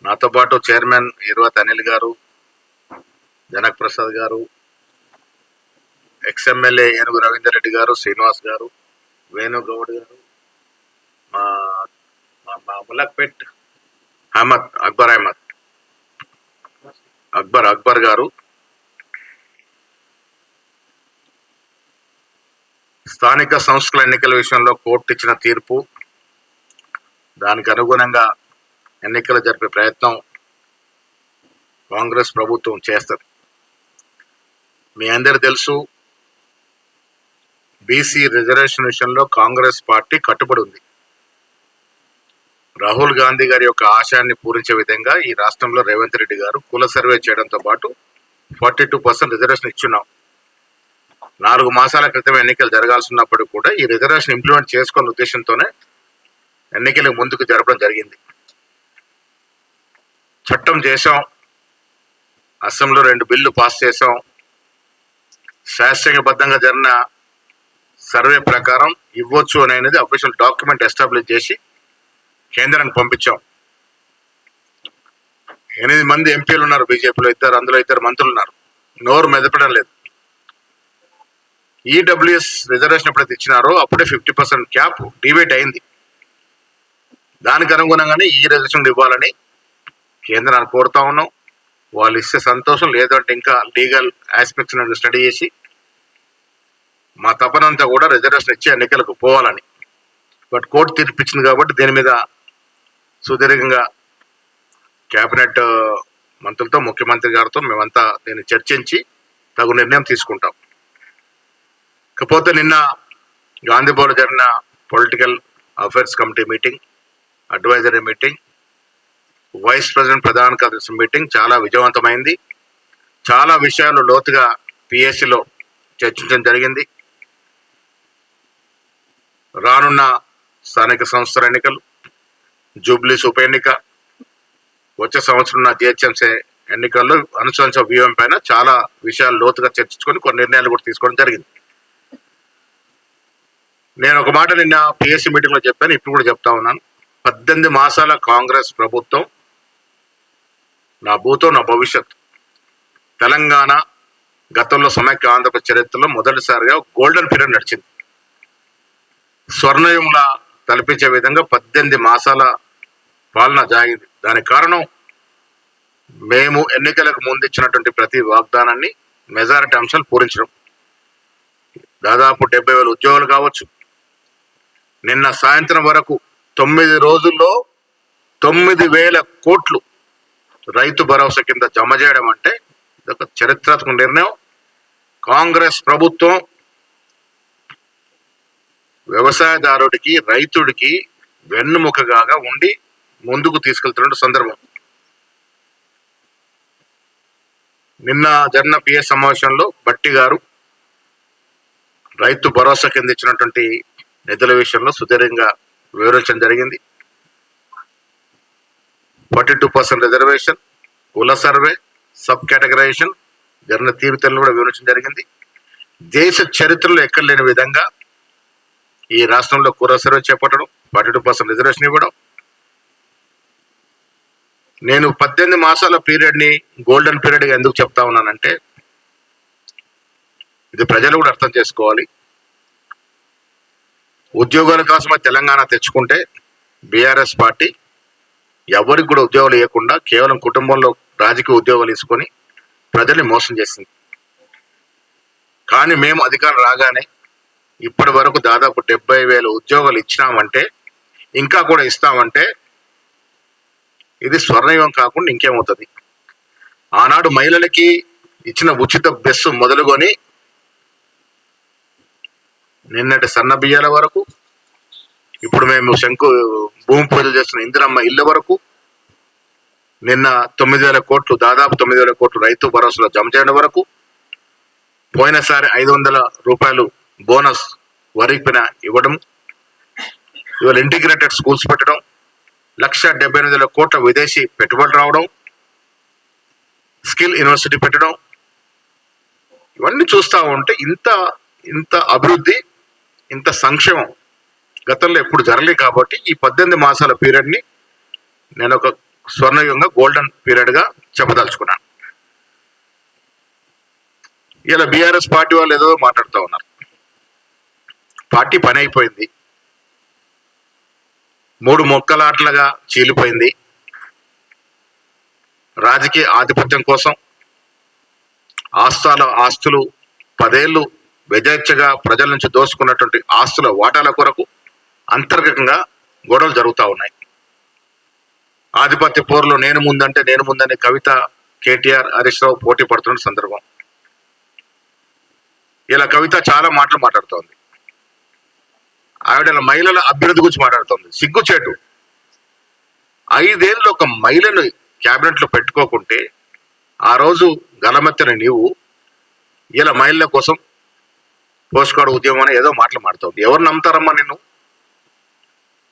నాతో పాటు చైర్మన్ ఇరువత్ అనిల్ గారు, జనక్ ప్రసాద్ గారు, ఎక్స్ఎమ్మెల్యే ఏనుగు రవీందర్ రెడ్డి గారు, శ్రీనివాస్ గారు, వేణుగౌడ్ గారు, మా మా ములక్పేట్ అక్బర్ గారు, స్థానిక సంస్థల ఎన్నికల విషయంలో కోర్టు ఇచ్చిన తీర్పు, దానికి అనుగుణంగా ఎన్నికలు జరిపే ప్రయత్నం కాంగ్రెస్ ప్రభుత్వం చేస్తుంది. మీ అందరు తెలుసు, బీసీ రిజర్వేషన్ విషయంలో కాంగ్రెస్ పార్టీ కట్టుబడి ఉంది. రాహుల్ గాంధీ గారి యొక్క ఆశయాన్ని పూరించే విధంగా ఈ రాష్ట్రంలో రేవంత్ రెడ్డి గారు కుల సర్వే చేయడంతో పాటు 42% రిజర్వేషన్ ఇచ్చున్నాం. 4 మాసాల క్రితం ఎన్నికలు జరగాల్సి ఉన్నప్పుడు కూడా ఈ రిజర్వేషన్ ఇంప్లిమెంట్ చేసుకున్న ఉద్దేశంతోనే ఎన్నికలకు ముందుకు జరపడం జరిగింది. చట్టం చేశాం, అసెంబ్లీలో 2 బిల్లు పాస్ చేశాం. శాస్త్రీయబద్ధంగా జరిగిన సర్వే ప్రకారం ఇవ్వచ్చు అనేది అఫీషియల్ డాక్యుమెంట్ ఎస్టాబ్లిష్ చేసి కేంద్రానికి పంపించాం. 8 మంది ఎంపీలు ఉన్నారు బీజేపీలో, అందులో 2 మంత్రులు ఉన్నారు. నోరు మెదపడం లేదు. ఈడబ్ల్యూఎస్ రిజర్వేషన్ ఎప్పుడైతే ఇచ్చినారో అప్పుడే 50% క్యాప్ డివేట్ అయింది. దానికి అనుగుణంగానే ఈ రిజర్వేషన్ ఇవ్వాలని కేంద్రాన్ని కోరుతా ఉన్నాం. వాళ్ళు ఇస్తే సంతోషం, లేదంటే ఇంకా లీగల్ ఆస్పెక్ట్స్ స్టడీ చేసి మా తపనంతా కూడా రిజర్వేషన్ ఇచ్చి ఎన్నికలకు పోవాలని. బట్ కోర్టు తీర్పిచ్చింది కాబట్టి దీని మీద సుదీర్ఘంగా కేబినెట్ మంత్రులతో, ముఖ్యమంత్రి గారితో మేమంతా దీన్ని చర్చించి తగు నిర్ణయం తీసుకుంటాం. కాకపోతే నిన్న గాంధీభవన్లో జరిగిన political affairs committee meeting, advisory meeting, vice president ప్రధాన కార్యదర్శి మీటింగ్ చాలా విజయవంతమైంది. చాలా విషయాలు లోతుగా పిఎస్సిలో చర్చించడం జరిగింది. రానున్న స్థానిక సంస్థల ఎన్నికలు, జూబ్లీస్ ఉప ఎన్నిక, వచ్చే సంవత్సరం ఉన్న జిహెచ్ఎంసీ ఎన్నికల్లో అనుసరించే వ్యూహం పైన చాలా విషయాలు లోతుగా చర్చించుకొని కొన్ని నిర్ణయాలు కూడా తీసుకోవడం జరిగింది. నేను ఒక మాట నిన్న పిఎస్సి మీటింగ్లో చెప్పాను, ఇప్పుడు కూడా చెప్తా ఉన్నాను. 18 మాసాల కాంగ్రెస్ ప్రభుత్వం నా భూతో నా భవిష్యత్. తెలంగాణ గతంలో సమైక్య ఆంధ్రప్రదేశ్ చరిత్రలో మొదటిసారిగా గోల్డెన్ పీరియడ్ నడిచింది. స్వర్ణయుంలా తలపించే విధంగా 18 మాసాల పాలన జాగింది. దానికి కారణం మేము ఎన్నికలకు ముందు ఇచ్చినటువంటి ప్రతి వాగ్దానాన్ని మెజారిటీ అంశాలు పూరించడం. దాదాపు 70,000 ఉద్యోగాలు కావచ్చు. నిన్న సాయంత్రం వరకు 9 రోజుల్లో 9,000 కోట్లు రైతు భరోసా కింద జమ చేయడం అంటే ఇదొక చరిత్రాత్మక నిర్ణయం. కాంగ్రెస్ ప్రభుత్వం వ్యవసాయదారుడికి, రైతుడికి వెన్నుముకగా ఉండి ముందుకు తీసుకెళ్తున్న సందర్భం. నిన్న జరిగిన పిఎస్ సమావేశంలో బట్టి గారు రైతు భరోసా కింద ఇచ్చినటువంటి నిధుల విషయంలో సుదీర్ఘంగా వివరించడం జరిగింది. 42% రిజర్వేషన్, కుల సర్వే, సబ్ కేటగరైజేషన్ జరిగిన తీరుతెలను కూడా వివరించడం జరిగింది. దేశ చరిత్రలో ఎక్కడ లేని విధంగా ఈ రాష్ట్రంలో కుల సర్వే చేపట్టడం, 42% రిజర్వేషన్ ఇవ్వడం. నేను 18 మాసాల పీరియడ్ని గోల్డెన్ పీరియడ్గా ఎందుకు చెప్తా ఉన్నానంటే, ఇది ప్రజలు కూడా అర్థం చేసుకోవాలి. ఉద్యోగాల కోసమే తెలంగాణ తెచ్చుకుంటే బీఆర్ఎస్ పార్టీ ఎవరికి కూడా ఉద్యోగాలు ఇవ్వకుండా కేవలం కుటుంబంలో రాజకీయ ఉద్యోగాలు తీసుకొని ప్రజల్ని మోసం చేసింది. కానీ మేము అధికారం రాగానే ఇప్పటి వరకు దాదాపు 70,000 ఉద్యోగాలు ఇచ్చినామంటే, ఇంకా కూడా ఇస్తామంటే ఇది స్వర్ణయుగం కాకుండా ఇంకేమవుతుంది. ఆనాడు మహిళలకి ఇచ్చిన ఉచిత బస్సు మొదలుకొని నిన్నటి సన్న బియ్యాల వరకు, ఇప్పుడు మేము భూమి పూజలు చేస్తున్న ఇందిరమ్మ ఇళ్ళ వరకు, నిన్న 9,000 కోట్లు, దాదాపు 9,000 కోట్లు రైతు భరోసాలో జమ చేయడం వరకు, పోయినసారి 500 రూపాయలు బోనస్ వరిపిన ఇవ్వడం, ఇవాళ ఇంటిగ్రేటెడ్ స్కూల్స్ పెట్టడం, 1,78,000 కోట్ల విదేశీ పెట్టుబడులు రావడం, స్కిల్ యూనివర్సిటీ పెట్టడం, ఇవన్నీ చూస్తూ ఉంటే ఇంత అభివృద్ధి, ఇంత సంక్షేమం గతంలో ఎప్పుడు జరగలేదు. కాబట్టి ఈ 18 మాసాల పీరియడ్ని నేను ఒక స్వర్ణయుగంగా గోల్డెన్ పీరియడ్గా చెప్పదలుచుకున్నాను. ఇలా బీఆర్ఎస్ పార్టీ వాళ్ళు ఏదో మాట్లాడుతూ ఉన్నారు. పార్టీ పని అయిపోయింది, 3 మొక్కలాట్లుగా చీలిపోయింది. రాజకీయ ఆధిపత్యం కోసం ఆస్తులు 10 ఏళ్ళు యథేచ్ఛగా ప్రజల నుంచి దోసుకున్నటువంటి ఆస్తుల వాటాల కొరకు అంతర్గతంగా గొడవలు జరుగుతూ ఉన్నాయి. ఆధిపత్య పోరులో నేను ముందని కవిత, కేటీఆర్, హరీష్ రావు పోటీ పడుతున్న సందర్భం. ఇలా కవిత చాలా మాటలు మాట్లాడుతోంది. ఆవిడ మహిళల అభ్యర్థి గురించి మాట్లాడుతోంది. సిగ్గుచేటు. 5 ఏళ్ళు ఒక మహిళను క్యాబినెట్ లో పెట్టుకోకుంటే ఆ రోజు గలమెత్తన నీవు ఇలా మహిళల కోసం పోస్ట్ కార్డు ఉద్యమం అని ఏదో మాటలు మాడుతోంది. ఎవరు నమ్ముతారమ్మా నిన్ను?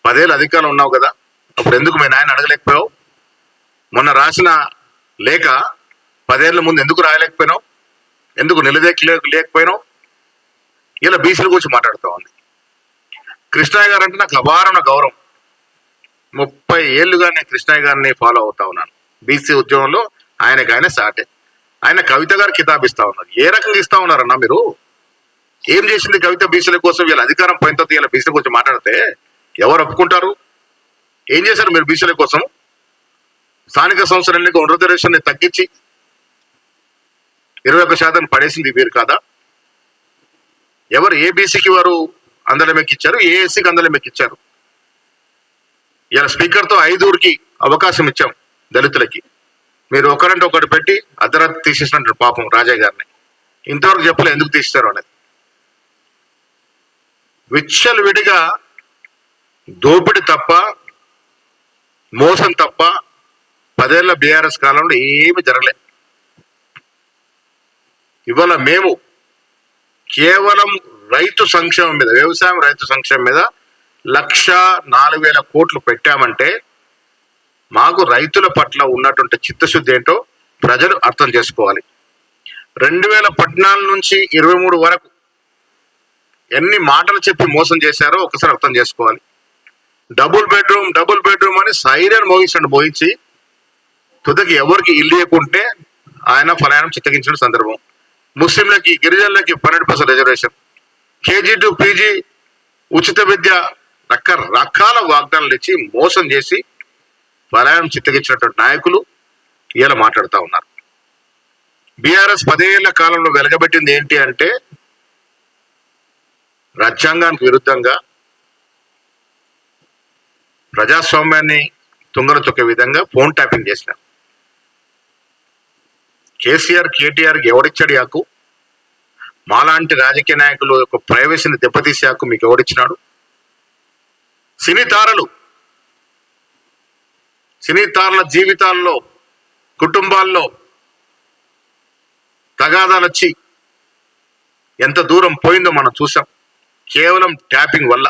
10 ఏళ్ళు అధికారంలో ఉన్నావు కదా, అప్పుడు ఎందుకు మీ నాయన అడగలేకపోయావు? మొన్న రాసిన లేఖ 10 ఏళ్ల ముందు ఎందుకు రాయలేకపోయినావు? ఎందుకు లేకపోయినావు? ఇలా బీసీల గురించి మాట్లాడుతూ ఉంది. కృష్ణయ్య గారు అంటే నాకు అపారమైన గౌరవం. 30 ఏళ్ళుగా నేను కృష్ణయ్య గారిని ఫాలో అవుతా ఉన్నాను. బీసీ ఉద్యమంలో ఆయన సాటే. ఆయన కవిత గారు కితాబిస్తా ఉన్నారు. ఏ రకంగా ఇస్తా ఉన్నారన్నా మీరు? ఏం చేసింది కవిత బీసీల కోసం? వీళ్ళ అధికారం పోయిన తర్వాత వీళ్ళ బీసీల గురించి మాట్లాడితే ఎవరు ఒప్పుకుంటారు? ఏం చేశారు మీరు బీసీల కోసం? స్థానిక సంస్థల ఎన్నిక రిజర్వేషన్ తగ్గించి 21% పడేసింది వీరు కాదా? ఎవరు ఏ బీసీకి వారు అందలం ఎక్కిచ్చారు, ఏ ఎస్సీకి అందలం ఎక్కిచ్చారు? ఇలా స్పీకర్తో 5 అవకాశం ఇచ్చాం దళితులకి. మీరు ఒకరంటే ఒకటి పెట్టి అర్ధరాత్రి తీసేసినట్టు పాపం రాజయ్య గారిని. ఇంతవరకు చెప్పలే ఎందుకు తీస్తారు అనేది. విచ్చలు విడిగా దోపిడి తప్ప, మోసం తప్ప 10 ఏళ్ల బీఆర్ఎస్ కాలంలో ఏమి జరగలే. ఇవాళ మేము కేవలం రైతు సంక్షేమం మీద, వ్యవసాయం రైతు సంక్షేమం మీద 1,04,000 కోట్లు పెట్టామంటే మాకు రైతుల పట్ల ఉన్నటువంటి చిత్తశుద్ధి ఏంటో ప్రజలు అర్థం చేసుకోవాలి. 2014 నుంచి 23 వరకు ఎన్ని మాటలు చెప్పి మోసం చేశారో ఒకసారి అర్థం చేసుకోవాలి. డబుల్ బెడ్రూమ్ అని సైరన్ మోగించి తుదకి ఎవరికి ఇల్లు ఇవ్వకుంటే ఆయన ఫలానం చిత్తగించిన సందర్భం. ముస్లింలకి, గిరిజనులకి 12% రిజర్వేషన్, కేజీ టు పీజీ ఉచిత విద్య, రకరకాల వాగ్దానాలు ఇచ్చి మోసం చేసి ఫలానం చిత్తగించినటువంటి నాయకులు ఇలా మాట్లాడుతూ ఉన్నారు. బీఆర్ఎస్ 10 ఏళ్ల కాలంలో వెలగబెట్టింది ఏంటి అంటే రాజ్యాంగానికి విరుద్ధంగా ప్రజాస్వామ్యాన్ని తుంగన తొక్కే విధంగా ఫోన్ ట్యాపింగ్ చేసినారు. కేసీఆర్, కేటీఆర్కి ఎవడిచ్చాడు హక్కు? మాలాంటి రాజకీయ నాయకులు యొక్క ప్రైవసీని దెబ్బతీసే హక్కు మీకు ఎవడిచ్చినాడు? సినీ తారల జీవితాల్లో, కుటుంబాల్లో తగాదాలు వచ్చి ఎంత దూరం పోయిందో మనం చూసాం. కేవలం ట్యాపింగ్ వల్ల.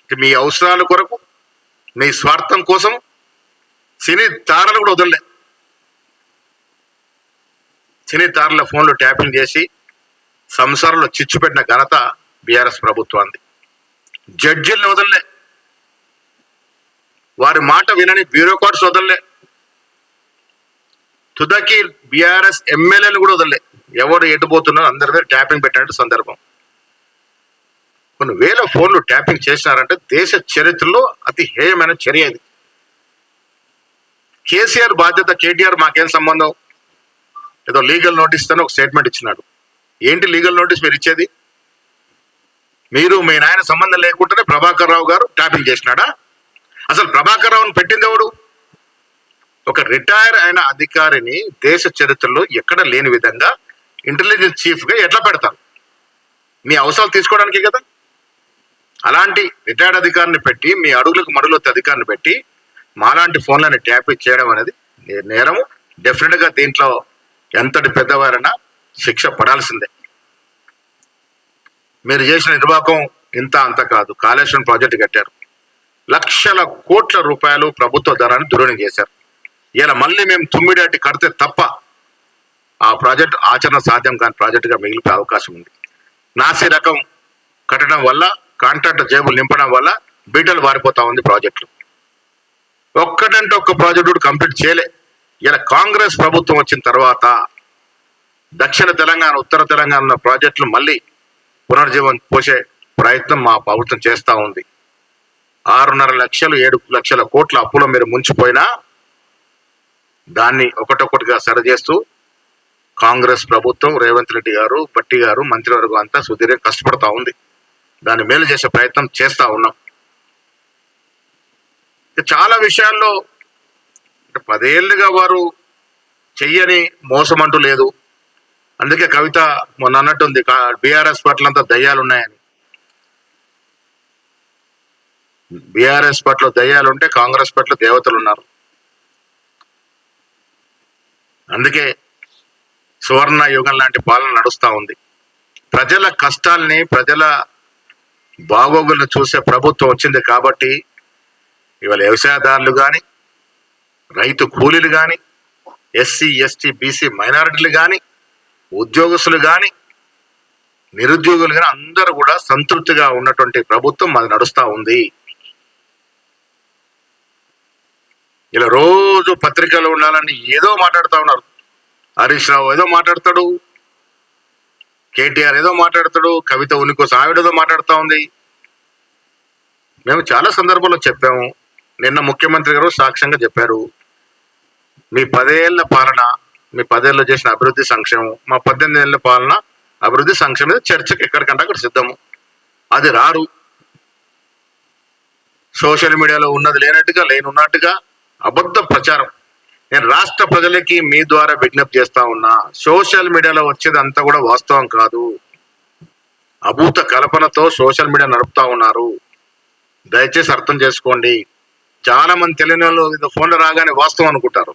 మీ అవసరాల కొరకు, మీ స్వార్థం కోసం సినీ తారలు కూడా వదలలే. సినీ తారల ఫోన్లో ట్యాపింగ్ చేసి సంసారంలో చిచ్చు పెట్టిన ఘనత బీఆర్ఎస్ ప్రభుత్వాన్ని. జడ్జిల్ని వదలలే, వారి మాట వినని బ్యూరోక్రాట్స్ వదలలే, తుదకి బీఆర్ఎస్ ఎమ్మెల్యేలు కూడా వదలలే. ఎవరు ఎటుపోతున్నారో అందరి మీద ట్యాపింగ్ పెట్టినట్టు సందర్భం. కొన్ని వేల ఫోన్లు ట్యాపింగ్ చేసినారంటే దేశ చరిత్రలో అతి హేయమైన చర్య ఇది. కేసీఆర్ బాధ్యత, కేటీఆర్ మాకేం సంబంధం? ఏదో లీగల్ నోటీస్ అని ఒక స్టేట్మెంట్ ఇచ్చినాడు. ఏంటి లీగల్ నోటీస్ మీరు ఇచ్చేది? మీరు మీ నాయన సంబంధం లేకుండానే ప్రభాకర్ రావు గారు ట్యాపింగ్ చేసినాడా? అసలు ప్రభాకర్ రావుని పెట్టింది ఎవడు? ఒక రిటైర్ అయిన అధికారిని దేశ చరిత్రలో ఎక్కడ లేని విధంగా ఇంటెలిజెన్స్ చీఫ్గా ఎట్లా పెడతారు? మీ అవసరాలు తీసుకోవడానికి కదా. అలాంటి రిటైర్డ్ అధికారిని పెట్టి, మీ అడుగులకు మడుగులొత్తే అధికారిని పెట్టి మాలాంటి ఫోన్లని ట్యాపింగ్ చేయడం అనేది నేరము. డెఫినెట్గా దీంట్లో ఎంతటి పెద్దవారైనా శిక్ష పడాల్సిందే. మీరు చేసిన నిర్వాహకం ఇంత అంత కాదు. కాళేశ్వరం ప్రాజెక్టు కట్టారు, లక్షల కోట్ల రూపాయలు ప్రభుత్వ ధనాన్ని దుర్వినియోగం చేశారు. ఇలా మళ్ళీ మేము తుమ్మిడాటి కడితే తప్ప ఆ ప్రాజెక్టు ఆచరణ సాధ్యం కాని ప్రాజెక్టుగా మిగిలిపోయే అవకాశం ఉంది. నాసి రకం కట్టడం వల్ల, కాంట్రాక్టర్ జేబులు నింపడం వల్ల బీటలు వారిపోతా ఉంది ప్రాజెక్టులు. ఒక్కటంటే ఒక్క ప్రాజెక్టు కూడా కంప్లీట్ చేయలే. ఇలా కాంగ్రెస్ ప్రభుత్వం వచ్చిన తర్వాత దక్షిణ తెలంగాణ, ఉత్తర తెలంగాణ ఉన్న ప్రాజెక్టులు మళ్ళీ పునర్జీవం పోసే ప్రయత్నం మా ప్రభుత్వం చేస్తూ ఉంది. 6.5 లక్షలు 7 లక్షల కోట్ల అప్పులో మీరు ముంచిపోయినా దాన్ని ఒకటొక్కటిగా సరిచేస్తూ కాంగ్రెస్ ప్రభుత్వం, రేవంత్ రెడ్డి గారు, భట్టి గారు, మంత్రివర్గం అంతా సుదీర్ఘంగా కష్టపడతా ఉంది. దాన్ని మేలు చేసే ప్రయత్నం చేస్తూ ఉన్నాం. చాలా విషయాల్లో 10 ఏళ్ళుగా వారు చెయ్యని మోసం అంటూ లేదు. అందుకే కవిత మొన్న అన్నట్టుంది బీఆర్ఎస్ పట్ల అంతా దయ్యాలు ఉన్నాయని. బీఆర్ఎస్ పట్ల దయ్యాలు ఉంటే కాంగ్రెస్ పట్ల దేవతలు ఉన్నారు. అందుకే సువర్ణ యుగం లాంటి పాలన నడుస్తూ ఉంది. ప్రజల కష్టాల్ని, ప్రజల బాగోగులను చూసే ప్రభుత్వం వచ్చింది కాబట్టి ఇవాళ వ్యవసాయదారులు కానీ, రైతు కూలీలు కానీ, ఎస్సీ ఎస్టీ బీసీ మైనారిటీలు కానీ, ఉద్యోగస్తులు కానీ, నిరుద్యోగులు కానీ అందరూ కూడా సంతృప్తిగా ఉన్నటువంటి ప్రభుత్వం అది నడుస్తూ ఉంది. ఇలా రోజు పత్రికలో ఉండాలని ఏదో మాట్లాడుతూ ఉన్నారు. హరీష్ రావు ఏదో మాట్లాడతాడు, కేటీఆర్ ఏదో మాట్లాడతాడు, కవిత ఉనికోసం ఆవిడేదో మాట్లాడుతూ ఉంది. మేము చాలా సందర్భాల్లో చెప్పాము. నిన్న ముఖ్యమంత్రి గారు సాక్ష్యంగా చెప్పారు, మీ 10 ఏళ్ల పాలన, మీ 10 ఏళ్ళు చేసిన అభివృద్ధి సంక్షేమం, మా 18 ఏళ్ల పాలన అభివృద్ధి సంక్షేమం మీద చర్చకు ఎక్కడికంటే అక్కడ సిద్ధము. అది రారు. సోషల్ మీడియాలో ఉన్నది లేనట్టుగా, లేనున్నట్టుగా అబద్ధ ప్రచారం. నేను రాష్ట్ర ప్రజలకి మీ ద్వారా విజ్ఞప్తి చేస్తా ఉన్నా, సోషల్ మీడియాలో వచ్చేది అంతా కూడా వాస్తవం కాదు. అభూత కల్పనతో సోషల్ మీడియా నడుపుతా ఉన్నారు. దయచేసి అర్థం చేసుకోండి. చాలా మంది తెలియని వాళ్ళు ఇది ఫోన్లో రాగానే వాస్తవం అనుకుంటారు.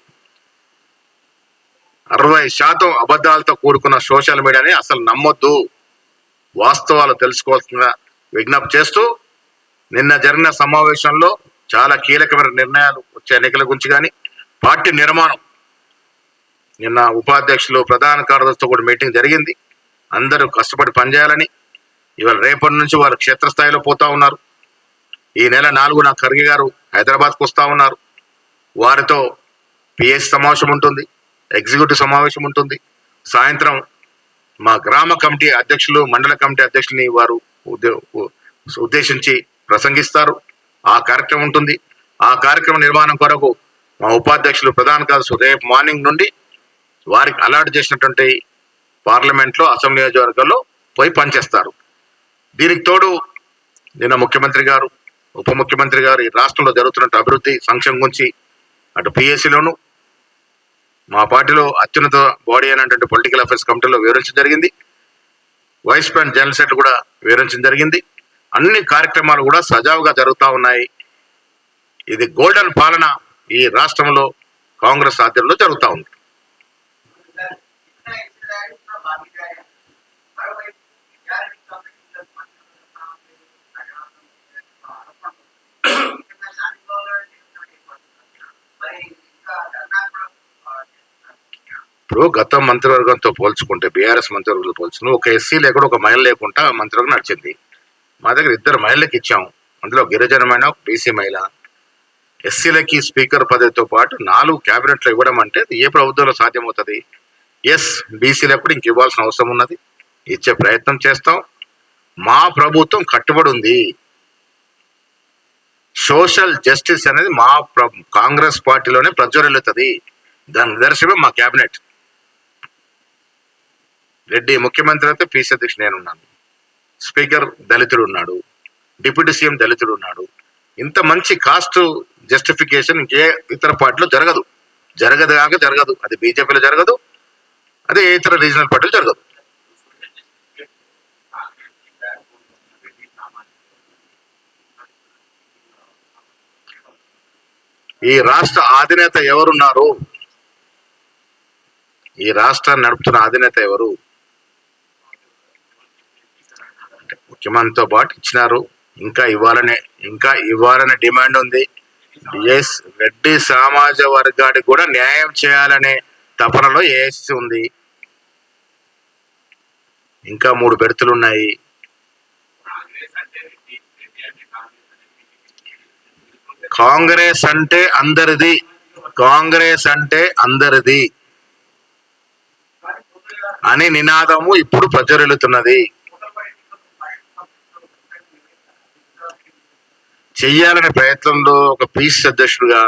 60% అబద్ధాలతో కూడుకున్న సోషల్ మీడియాని అసలు నమ్మొద్దు. వాస్తవాలు తెలుసుకోవాల్సిన విజ్ఞప్తి చేస్తూ, నిన్న జరిగిన సమావేశంలో చాలా కీలకమైన నిర్ణయాలు వచ్చే ఎన్నికల గురించి కానీ, పార్టీ నిర్మాణం, నిన్న ఉపాధ్యక్షులు, ప్రధాన కార్యదర్శితో కూడా మీటింగ్ జరిగింది. అందరూ కష్టపడి పనిచేయాలని. ఇవాళ రేపటి నుంచి వారు క్షేత్రస్థాయిలో పోతా ఉన్నారు. ఈ నెల 4న ఖర్గే గారు హైదరాబాద్కు వస్తూ ఉన్నారు. వారితో పిఎస్ సమావేశం ఉంటుంది, ఎగ్జిక్యూటివ్ సమావేశం ఉంటుంది. సాయంత్రం మా గ్రామ కమిటీ అధ్యక్షులు, మండల కమిటీ అధ్యక్షులని వారు ఉద్దేశించి ప్రసంగిస్తారు. ఆ కార్యక్రమం ఉంటుంది. ఆ కార్యక్రమ నిర్వహణ కొరకు మా ఉపాధ్యక్షులు, ప్రధాన కార్యదర్శులు రేపు మార్నింగ్ నుండి వారికి అలాట్ చేసినటువంటి పార్లమెంట్లో, అసెంబ్లీ నియోజకవర్గాల్లో పోయి పనిచేస్తారు. దీనికి తోడు నిన్న ముఖ్యమంత్రి గారు, ఉప ముఖ్యమంత్రి గారు ఈ రాష్ట్రంలో జరుగుతున్న అభివృద్ధి సంక్షేమం గురించి అటు పిఎస్సిలోను, మా పార్టీలో అత్యున్నత బాడీ అయినటువంటి పొలిటికల్ అఫైర్స్ కమిటీలో వివరించడం జరిగింది. వైస్ ప్రెసిడెంట్ జనరల్ సెక్రటరీ కూడా వివరించడం జరిగింది. అన్ని కార్యక్రమాలు కూడా సజావుగా జరుగుతూ ఉన్నాయి. ఇది గోల్డెన్ పాలన ఈ రాష్ట్రంలో కాంగ్రెస్ ఆధ్వర్యంలో జరుగుతూ ఉంది. ఇప్పుడు గత మంత్రివర్గంతో పోల్చుకుంటే, బీఆర్ఎస్ మంత్రివర్గంతో పోల్చుకుని ఒక ఎస్సీ లేకుండా, ఒక మహిళ లేకుండా మంత్రివర్గం నడిచింది. మా దగ్గర 2 మహిళలకు ఇచ్చాము. అందులో గిరిజనమైన, బీసీ మహిళ. ఎస్సీలకి స్పీకర్ పదవితో పాటు 4 క్యాబినెట్లు ఇవ్వడం అంటే ఏ ప్రభుత్వంలో సాధ్యమవుతుంది? ఎస్, బీసీలకు కూడా ఇంక ఇవ్వాల్సిన అవసరం ఉన్నది. ఇచ్చే ప్రయత్నం చేస్తాం. మా ప్రభుత్వం కట్టుబడి ఉంది. సోషల్ జస్టిస్ అనేది మా కాంగ్రెస్ పార్టీలోనే ప్రజ్వరిల్లుతుంది. దాని నిదర్శనమే మా క్యాబినెట్. రెడ్డి ముఖ్యమంత్రి అయితే పీసీ అధ్యక్షుడు నేనున్నాను, స్పీకర్ దళితుడు ఉన్నాడు, డిప్యూటీ సీఎం దళితుడు ఉన్నాడు. ఇంత మంచి కాస్ట్ జస్టిఫికేషన్ ఇంకే ఇతర పార్టీలో జరగదు. జరగదు. అది బీజేపీలో జరగదు, అదే ఇతర రీజనల్ పార్టీలో జరగదు. ఈ రాష్ట్ర అధినేత ఎవరున్నారు? ఈ రాష్ట్రాన్ని నడుపుతున్న అధినేత ఎవరు? ముఖ్యమంత్రితో పాటు ఇచ్చినారు, ఇంకా ఇవ్వాలనే డిమాండ్ ఉంది. ఎస్, రెడ్డి సమాజ వర్గానికి కూడా న్యాయం చేయాలనే తపనలో ఏఐసిసి ఉంది. ఇంకా 3 బెర్తులు ఉన్నాయి. కాంగ్రెస్ అంటే అందరిది, కాంగ్రెస్ అంటే అందరిది అని నినాదము ఇప్పుడు ప్రజ్వరిల్లుతున్నది. చెయ్యాలనే ప్రయత్నంలో ఒక పీస్ అధ్యక్షుడుగా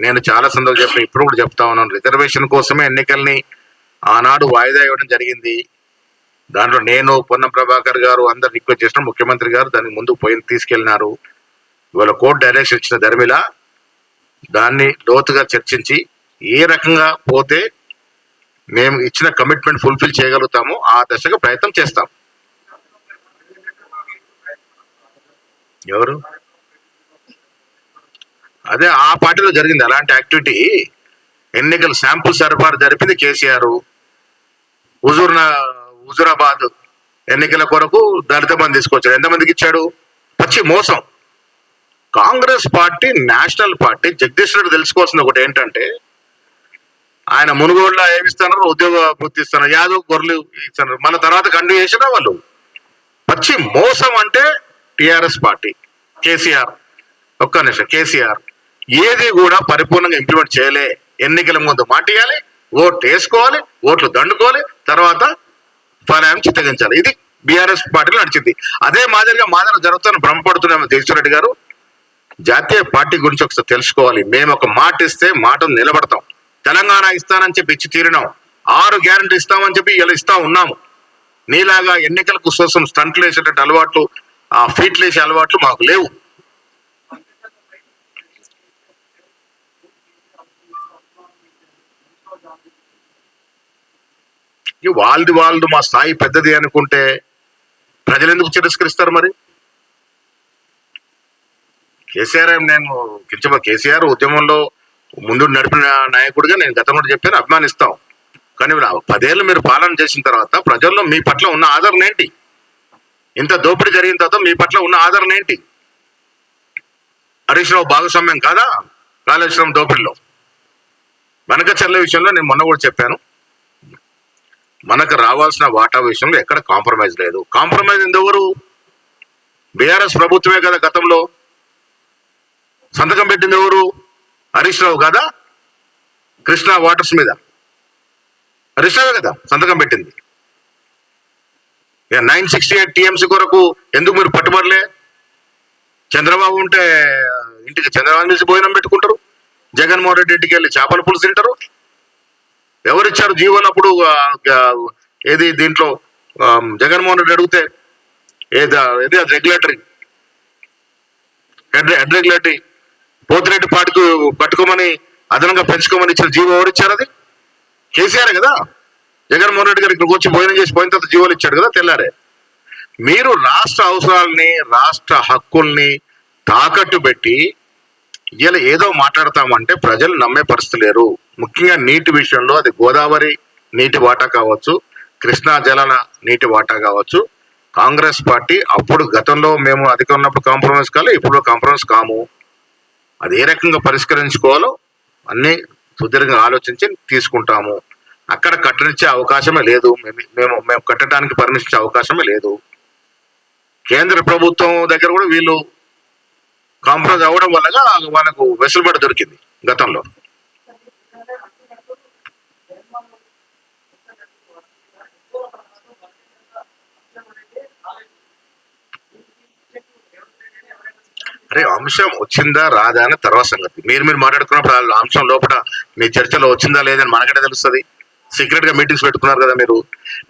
నేను చాలా సందర్భాలు చెప్పిన, ఇప్పుడు కూడా చెప్తా ఉన్నాను. రిజర్వేషన్ కోసమే ఎన్నికల్ని ఆనాడు వాయిదా ఇవ్వడం జరిగింది. దాంట్లో నేను, పొన్నం ప్రభాకర్ గారు అందరు రిక్వెస్ట్ చేసిన, ముఖ్యమంత్రి గారు దానికి ముందుకు పోయి తీసుకెళ్లినారు. ఇవాళ కోర్టు డైరెక్షన్ ఇచ్చిన ధర్మిల దాన్ని లోతుగా చర్చించి ఏ రకంగా పోతే మేము ఇచ్చిన కమిట్మెంట్ ఫుల్ఫిల్ చేయగలుగుతామో ఆ దశగా ప్రయత్నం చేస్తాం. ఎవరు? అదే ఆ పార్టీలో జరిగింది అలాంటి యాక్టివిటీ. ఎన్నికల శాంపుల్ సరఫరా జరిపింది కేసీఆర్. హుజూరాబాద్ ఎన్నికల కొరకు దళిత బంధు తీసుకొచ్చాడు. ఎంతమందికి ఇచ్చాడు? పచ్చి మోసం. Congress party national party. Jagadish Reddy తెలుసుకోవాల్సింది ఒకటి ఏంటంటే, ఆయన మునుగోడులో ఏమిస్తున్నారు? ఉద్యోగ వృత్తి ఇస్తున్నారు, యాదవ్ గొర్రెలు ఇస్తున్నారు. మన తర్వాత కండు చేసిన వాళ్ళు పచ్చి మోసం. అంటే టిఆర్ఎస్ పార్టీ, కేసీఆర్, ఒక్క నిమిషం, కేసీఆర్ ఏది కూడా పరిపూర్ణంగా ఇంప్లిమెంట్ చేయలే. ఎన్నికల ముందు మాటియాలి, ఓట్లు వేసుకోవాలి, ఓట్లు దండుకోవాలి, తర్వాత ఫలాన్ని చిత్తగించాలి. ఇది బీఆర్ఎస్ పార్టీలో నడిచింది. అదే మాదిరిగా మాదిరి జరుగుతున్న భ్రమపడుతున్నాము. జగదీశ్వరరెడ్డి గారు జాతీయ పార్టీ గురించి ఒకసారి తెలుసుకోవాలి. మేము ఒక మాట ఇస్తే మాటను నిలబడతాం. తెలంగాణ ఇస్తానని చెప్పి ఇచ్చి తీరినాం. 6 గ్యారెంటీ ఇస్తామని చెప్పి ఇలా ఇస్తా ఉన్నాము. నీలాగా ఎన్నికలకు కోసం స్టంట్లు వేసేటట్టు అలవాట్లు, ఆ ఫీట్లు వేసే అలవాట్లు మాకు లేవు. వాళ్ళది మా స్థాయి పెద్దది అనుకుంటే ప్రజలు ఎందుకు తిరస్కరిస్తారు? మరి కేసీఆర్ నేను కేసీఆర్ ఉద్యమంలో ముందు నడిపిన నాయకుడిగా నేను గతంలో చెప్పాను, అభిమానిస్తాం. కానీ 10 ఏళ్ళు మీరు పాలన చేసిన తర్వాత ప్రజల్లో మీ పట్ల ఉన్న ఆదరణ ఏంటి? ఇంత దోపిడీ జరిగిన తర్వాత మీ పట్ల ఉన్న ఆదరణ ఏంటి? హరీష్ రావు భాగస్వామ్యం కాదా కాళేశ్వరం దోపిడీలో? బనకచెర్ల విషయంలో నేను మొన్న కూడా చెప్పాను, మనకు రావాల్సిన వాటా విషయంలో ఎక్కడ కాంప్రమైజ్ లేదు. కాంప్రమైజ్ ఎందువరు? బీఆర్ఎస్ ప్రభుత్వమే కదా గతంలో. సంతకం పెట్టింది ఎవరు? హరీష్ రావు కదా. కృష్ణా వాటర్స్ మీద హరీష్ రావు కదా సంతకం పెట్టింది. 968 టీఎంసీ కొరకు ఎందుకు మీరు పట్టుబడలే? చంద్రబాబు ఉంటే ఇంటికి చంద్రబాబు నుంచి భోజనం పెట్టుకుంటారు, జగన్మోహన్ రెడ్డి ఇంటికి వెళ్ళి చేపల పులుసు తింటారు. ఎవరిచ్చారు జీవోలు అప్పుడు? ఏది దీంట్లో జగన్మోహన్ రెడ్డి అడిగితే ఏది అది రెగ్యులేటరీ హెడ్ రెగ్యులేటరీ పోతిరెడ్డి పార్టీకి పట్టుకోమని అదనంగా పెంచుకోమని ఇచ్చిన జీవో ఎవరిచ్చారు? అది కేసీఆర్ కదా. జగన్మోహన్ రెడ్డి గారు ఇక్కడికి వచ్చి భోజనం చేసి పోయిన తర్వాత జీవోలు ఇచ్చాడు కదా తెల్లారే. మీరు రాష్ట్ర అవసరాలని, రాష్ట్ర హక్కుల్ని తాకట్టు పెట్టి ఇలా ఏదో మాట్లాడతామంటే ప్రజలు నమ్మే పరిస్థితి లేరు. ముఖ్యంగా నీటి విషయంలో, అది గోదావరి నీటి వాటా కావచ్చు, కృష్ణా జలాల నీటి వాటా కావచ్చు, కాంగ్రెస్ పార్టీ అప్పుడు గతంలో మేము అధిక ఉన్నప్పుడు కాంప్రమైజ్ కాలే, ఇప్పుడు కాంప్రమైజ్ కాము. అది ఏ రకంగా పరిష్కరించుకోవాలో అన్ని సుదీర్ఘంగా ఆలోచించి తీసుకుంటాము. అక్కడ కట్టనిచ్చే అవకాశమే లేదు. మేము కట్టడానికి పర్మిషన్ ఇచ్చే అవకాశమే లేదు. కేంద్ర ప్రభుత్వం దగ్గర కూడా వీళ్ళు కాంప్రమైజ్ అవ్వడం వల్ల వాళ్ళకు వెసులుబాటు దొరికింది గతంలో. అరే అంశం వచ్చిందా రాదా అని తర్వాత సంగతి. మీరు మాట్లాడుకున్నప్పుడు అంశం లోపల మీ చర్చలో వచ్చిందా లేదని మనకంటే తెలుస్తుంది. సీక్రెట్ గా మీటింగ్స్ పెట్టుకున్నారు కదా మీరు.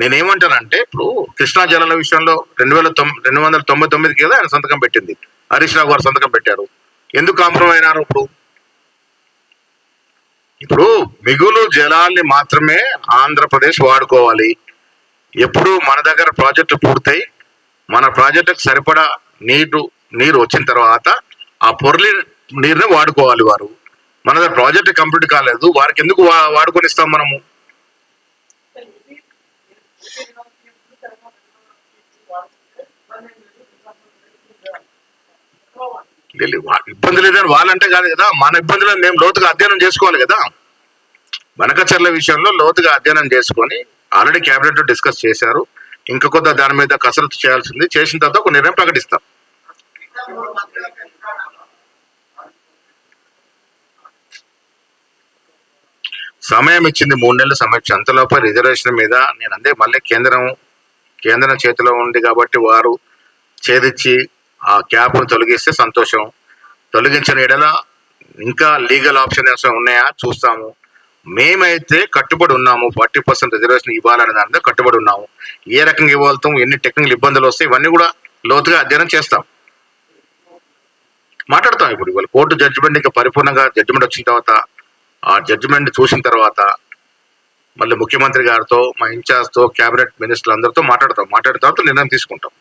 నేనేమంటానంటే, ఇప్పుడు కృష్ణా జలాల విషయంలో 299 కదా ఆయన సంతకం పెట్టింది, హరీష్ రావు గారు సంతకం పెట్టారు. ఎందుకు కాంప్రమైజ్ అయినారు? ఇప్పుడు మిగులు జలాల్ని మాత్రమే ఆంధ్రప్రదేశ్ వాడుకోవాలి. ఎప్పుడు మన దగ్గర ప్రాజెక్టు పూర్తయి మన ప్రాజెక్టుకు సరిపడా నీరు వచ్చిన తర్వాత ఆ పొర్లి నీరుని వాడుకోవాలి వారు. మన దగ్గర ప్రాజెక్ట్ కంప్లీట్ కాలేదు, వారికి ఎందుకు వాడుకొని ఇస్తాం మనము? ఇబ్బంది లేదని వాళ్ళంటే కాదు కదా, మన ఇబ్బందులను మేము లోతుగా అధ్యయనం చేసుకోవాలి కదా. బనకచెర్ల విషయంలో లోతుగా అధ్యయనం చేసుకొని ఆల్రెడీ క్యాబినెట్ లో డిస్కస్ చేశారు. ఇంకా కొద్దిగా దాని మీద కసరత్తు చేయాల్సింది. చేసిన తర్వాత ఒక నిర్ణయం ప్రకటిస్తాం. సమయం ఇచ్చింది, 3 నెలల సమయం ఇచ్చింది. అంతలోపే రిజర్వేషన్ మీద నేను అందే మళ్ళీ కేంద్రం చేతిలో ఉంది కాబట్టి వారు ఛేదించి ఆ క్యాప్ను తొలగిస్తే సంతోషం. తొలగించిన ఎడల ఇంకా లీగల్ ఆప్షన్స్ ఉన్నాయా చూస్తాము. మేమైతే కట్టుబడి ఉన్నాము, 40% రిజర్వేషన్ ఇవ్వాలనే దాని మీద కట్టుబడి ఉన్నాము. ఏ రకంగా ఇవ్వాలతాం, ఎన్ని టెక్నికల్ ఇబ్బందులు వస్తాయి, ఇవన్నీ కూడా లోతుగా అధ్యయనం చేస్తాం, మాట్లాడతాం. ఇప్పుడు ఇవాళ కోర్టు జడ్జిమెంట్ ఇంకా పరిపూర్ణంగా జడ్జిమెంట్ వచ్చిన తర్వాత, ఆ జడ్జిమెంట్ చూసిన తర్వాత మళ్ళీ ముఖ్యమంత్రి గారితో, మా ఇన్ఛార్జ్తో, క్యాబినెట్ మినిస్టర్లు అందరితో మాట్లాడిన తర్వాత నిర్ణయం తీసుకుంటాం.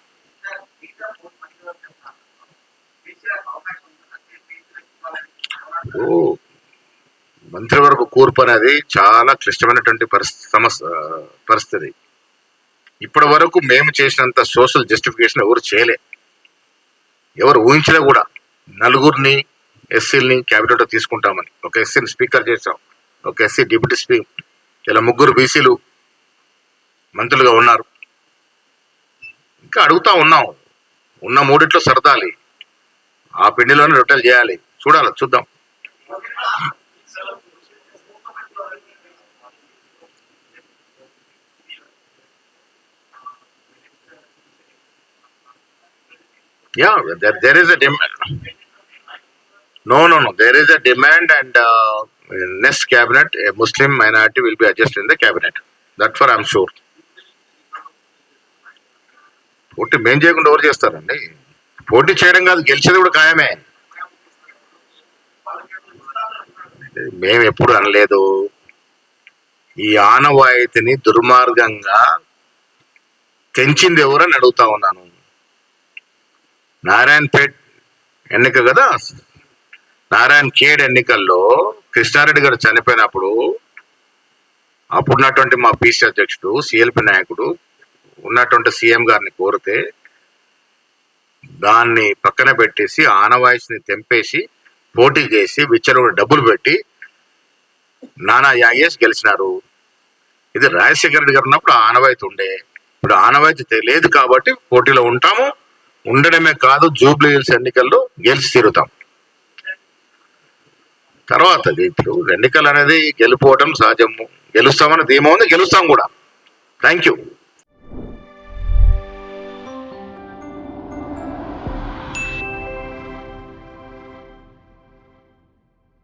మంత్రివర్గ కూర్పు అనేది చాలా క్లిష్టమైనటువంటి పరిస్థితి. ఇప్పటి వరకు మేము చేసినంత సోషల్ జస్టిఫికేషన్ ఎవరు చేయలే, ఎవరు ఊహించలే కూడా. 4 ఎస్సీలని క్యాబినెట్ తీసుకుంటామని, ఒక ఎస్సీని స్పీకర్ చేసాం, ఒక ఎస్సీ డిప్యూటీ స్పీకర్, ఇలా 3 బీసీలు మంత్రులుగా ఉన్నారు. ఇంకా అడుగుతా ఉన్నాం, ఉన్న 3 సరదాలి, ఆ పిండిలోనే రొట్టెలు చేయాలి, చూద్దాం. Yeah, there is a demand. No. There is a demand, and next cabinet, a Muslim minority will be adjusted in the cabinet. That for I'm sure. పోటీ మేం చేయకుండా ఎవరు చేస్తారండి? పోటీ చేయడం కాదు, గెలిచేది కూడా ఖాయమే. మేము ఎప్పుడు అనలేదు. ఈ ఆనవాయితీని దుర్మార్గంగా తెంచింది ఎవరని అడుగుతా ఉన్నాను. నారాయణపేట్ ఎన్నిక కదా, నారాయణ ఖేడ్ ఎన్నికల్లో కృష్ణారెడ్డి గారు చనిపోయినప్పుడు అప్పుడున్నటువంటి మా పీసీ అధ్యక్షుడు, సిఎల్పి నాయకుడు ఉన్నటువంటి సీఎం గారిని కోరితే దాన్ని పక్కన పెట్టేసి ఆనవాయితీని తెంపేసి పోటీ చేసి విచ్చలవిడి డబ్బులు పెట్టి నానా యాగేసి గెలిచినారు. ఇది రాజశేఖర రెడ్డి గారు ఉన్నప్పుడు ఆనవాయితీ ఉండే, ఇప్పుడు ఆనవాయితీ లేదు కాబట్టి పోటీలో ఉంటాము. ఉండడమే కాదు, జూబ్లీ హిల్స్ ఎన్నికల్లో గెలిచి తీరుతాం. తర్వాత ఇప్పుడు ఎన్నికలు అనేది గెలుపోవటం సహజము, గెలుస్తామని ధీమా ఉంది, గెలుస్తాం కూడా. Thank you.